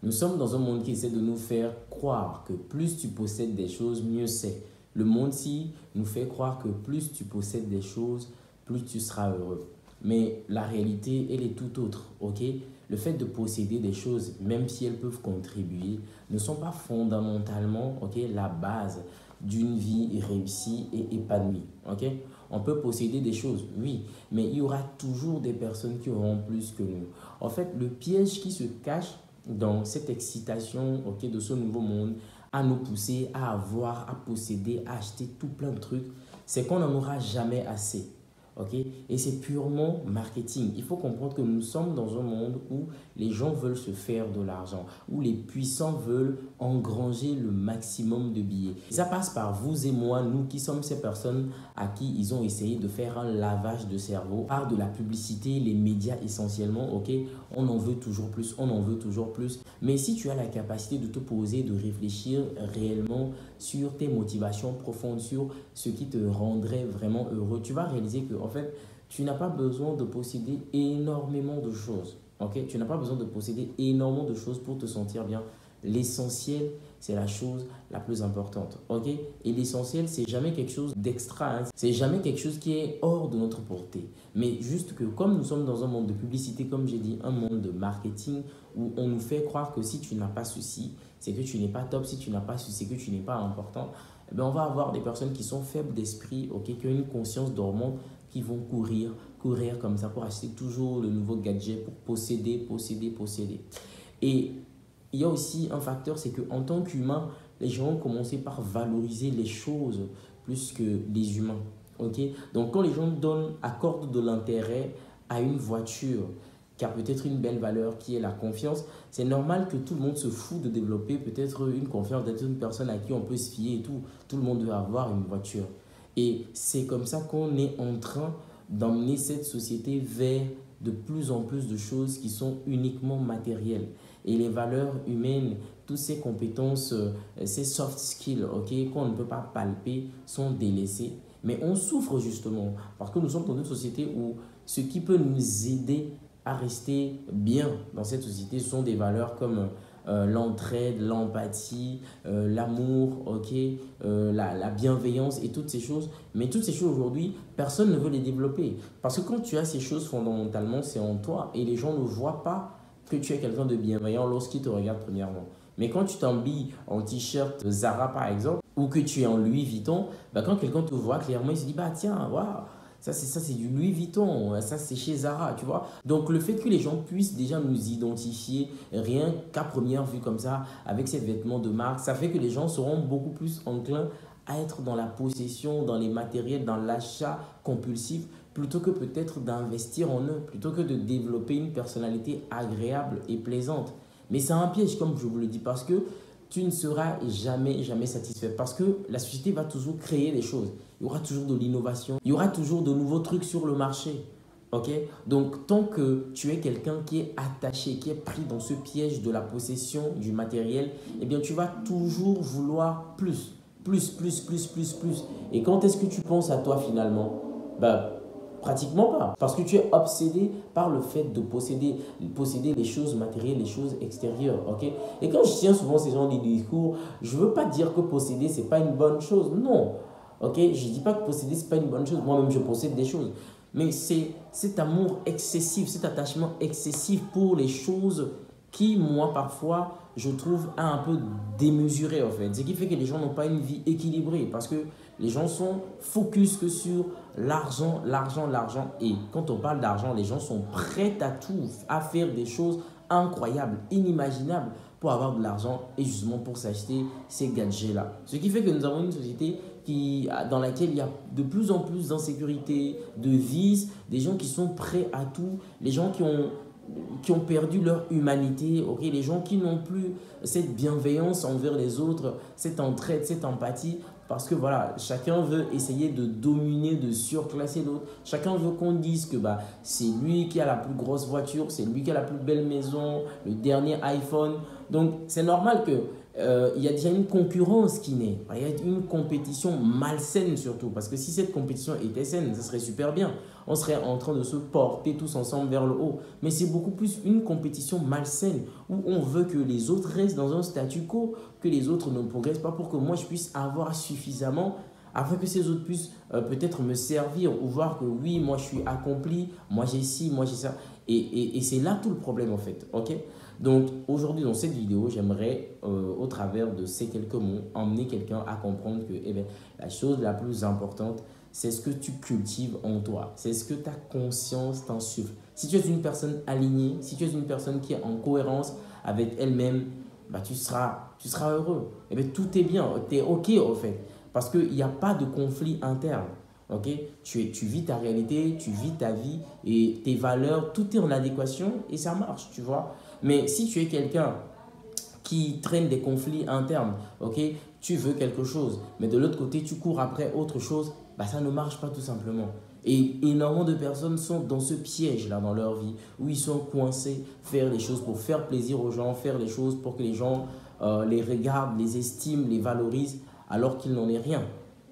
Nous sommes dans un monde qui essaie de nous faire croire que plus tu possèdes des choses, mieux c'est. Le monde-ci nous fait croire que plus tu possèdes des choses, plus tu seras heureux. Mais la réalité, elle est tout autre, ok? Le fait de posséder des choses, même si elles peuvent contribuer, ne sont pas fondamentalement, ok, la base d'une vie réussie et épanouie, ok? On peut posséder des choses, oui, mais il y aura toujours des personnes qui auront plus que nous. En fait, le piège qui se cache dans cette excitation, ok, de ce nouveau monde, à nous pousser à avoir, à posséder, à acheter tout plein de trucs, c'est qu'on n'en aura jamais assez. Ok? Et c'est purement marketing. Il faut comprendre que nous sommes dans un monde où les gens veulent se faire de l'argent, où les puissants veulent engranger le maximum de billets. Et ça passe par vous et moi, nous qui sommes ces personnes à qui ils ont essayé de faire un lavage de cerveau par de la publicité, les médias essentiellement. Ok? On en veut toujours plus, on en veut toujours plus. Mais si tu as la capacité de te poser, de réfléchir réellement sur tes motivations profondes, sur ce qui te rendrait vraiment heureux, tu vas réaliser que en fait, tu n'as pas besoin de posséder énormément de choses. Ok? Tu n'as pas besoin de posséder énormément de choses pour te sentir bien. L'essentiel, c'est la chose la plus importante. Ok? Et l'essentiel, c'est jamais quelque chose d'extra. Hein. C'est jamais quelque chose qui est hors de notre portée. Mais juste que comme nous sommes dans un monde de publicité, comme j'ai dit, un monde de marketing où on nous fait croire que si tu n'as pas ceci, c'est que tu n'es pas top. Si tu n'as pas ceci, c'est que tu n'es pas important. Eh bien, on va avoir des personnes qui sont faibles d'esprit, ok, qui ont une conscience dormante, qui vont courir comme ça pour acheter toujours le nouveau gadget, pour posséder, posséder, posséder. Et il y a aussi un facteur, c'est qu'en tant qu'humain, les gens ont commencé par valoriser les choses plus que les humains. Ok? Donc, quand les gens accordent de l'intérêt à une voiture qui a peut-être une belle valeur, qui est la confiance, c'est normal que tout le monde se fout de développer peut-être une confiance d'être une personne à qui on peut se fier et tout. Tout le monde veut avoir une voiture. Et c'est comme ça qu'on est en train d'emmener cette société vers de plus en plus de choses qui sont uniquement matérielles. Et les valeurs humaines, toutes ces compétences, ces soft skills, ok, qu'on ne peut pas palper, sont délaissées. Mais on souffre justement parce que nous sommes dans une société où ce qui peut nous aider à rester bien dans cette société, ce sont des valeurs comme l'entraide, l'empathie, l'amour, ok, la bienveillance et toutes ces choses. Mais toutes ces choses aujourd'hui, personne ne veut les développer. Parce que quand tu as ces choses fondamentalement, c'est en toi et les gens ne voient pas que tu es quelqu'un de bienveillant lorsqu'ils te regardent premièrement. Mais quand tu t'habilles en t-shirt Zara par exemple, ou que tu es en Louis Vuitton, bah, quand quelqu'un te voit clairement, il se dit bah tiens, waouh, ça c'est du Louis Vuitton, ça c'est chez Zara, tu vois. Donc le fait que les gens puissent déjà nous identifier rien qu'à première vue comme ça, avec ces vêtements de marque, ça fait que les gens seront beaucoup plus enclins à être dans la possession, dans les matériels, dans l'achat compulsif, plutôt que peut-être d'investir en eux, plutôt que de développer une personnalité agréable et plaisante. Mais c'est un piège, comme je vous le dis, parce que tu ne seras jamais, jamais satisfait. Parce que la société va toujours créer des choses. Il y aura toujours de l'innovation. Il y aura toujours de nouveaux trucs sur le marché. Ok? Donc, tant que tu es quelqu'un qui est attaché, qui est pris dans ce piège de la possession du matériel, eh bien, tu vas toujours vouloir plus. Plus, plus, plus, plus, plus. Et quand est-ce que tu penses à toi finalement? Bah, pratiquement pas. Parce que tu es obsédé par le fait de posséder les choses matérielles, les choses extérieures. Ok? Et quand je tiens souvent ces gens des discours, je ne veux pas dire que posséder, ce n'est pas une bonne chose. Non. Ok? Je ne dis pas que posséder, ce n'est pas une bonne chose. Moi-même, je possède des choses. Mais c'est cet amour excessif, cet attachement excessif pour les choses qui, moi, parfois, je trouve un peu démesuré, en fait. Ce qui fait que les gens n'ont pas une vie équilibrée parce que les gens sont focus que sur l'argent, l'argent, l'argent. Et quand on parle d'argent, les gens sont prêts à tout, à faire des choses incroyables, inimaginables pour avoir de l'argent et justement pour s'acheter ces gadgets-là. Ce qui fait que nous avons une société dans laquelle il y a de plus en plus d'insécurité, de vices, des gens qui sont prêts à tout, les gens qui ont perdu leur humanité, okay? Les gens qui n'ont plus cette bienveillance envers les autres, cette entraide, cette empathie, parce que voilà, chacun veut essayer de dominer, de surclasser l'autre. Chacun veut qu'on dise que bah, c'est lui qui a la plus grosse voiture, c'est lui qui a la plus belle maison, le dernier iPhone. Donc, c'est normal que il y a déjà une concurrence qui naît. Il y a une compétition malsaine surtout. Parce que si cette compétition était saine, ça serait super bien. On serait en train de se porter tous ensemble vers le haut. Mais c'est beaucoup plus une compétition malsaine où on veut que les autres restent dans un statu quo, que les autres ne progressent pas pour que moi je puisse avoir suffisamment afin que ces autres puissent peut-être me servir ou voir que oui, moi je suis accompli, moi j'ai ci, moi j'ai ça. Et c'est là tout le problème en fait. Ok. Donc aujourd'hui dans cette vidéo, j'aimerais au travers de ces quelques mots emmener quelqu'un à comprendre que eh bien, la chose la plus importante, c'est ce que tu cultives en toi. C'est ce que ta conscience t'insuffle. Si tu es une personne alignée, si tu es une personne qui est en cohérence avec elle-même, bah, tu seras heureux. Eh bien, tout est bien, tu es OK en fait. Parce qu'il n'y a pas de conflit interne. Okay? Tu vis ta réalité, tu vis ta vie et tes valeurs, tout est en adéquation et ça marche, tu vois. Mais si tu es quelqu'un qui traîne des conflits internes, ok, tu veux quelque chose, mais de l'autre côté, tu cours après autre chose, bah, ça ne marche pas tout simplement. Et énormément de personnes sont dans ce piège-là dans leur vie, où ils sont coincés, faire les choses pour faire plaisir aux gens, faire les choses pour que les gens les regardent, les estiment, les valorisent, alors qu'il n'en est rien.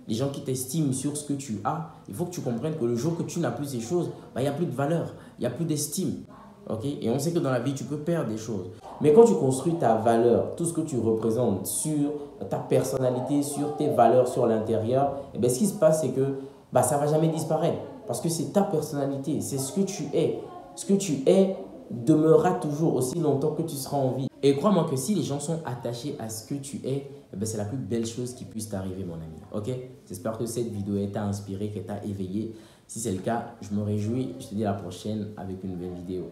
Les gens qui t'estiment sur ce que tu as, il faut que tu comprennes que le jour que tu n'as plus ces choses, bah, il n'y a plus de valeur, il n'y a plus d'estime. Okay? Et on sait que dans la vie, tu peux perdre des choses. Mais quand tu construis ta valeur, tout ce que tu représentes sur ta personnalité, sur tes valeurs sur l'intérieur, eh bien, ce qui se passe, c'est que bah, ça ne va jamais disparaître. Parce que c'est ta personnalité, c'est ce que tu es. Ce que tu es demeurera toujours aussi longtemps que tu seras en vie. Et crois-moi que si les gens sont attachés à ce que tu es, eh bien, c'est la plus belle chose qui puisse t'arriver, mon ami. Ok? J'espère que cette vidéo t'a inspiré, qu'elle t'a éveillé. Si c'est le cas, je me réjouis. Je te dis à la prochaine avec une nouvelle vidéo.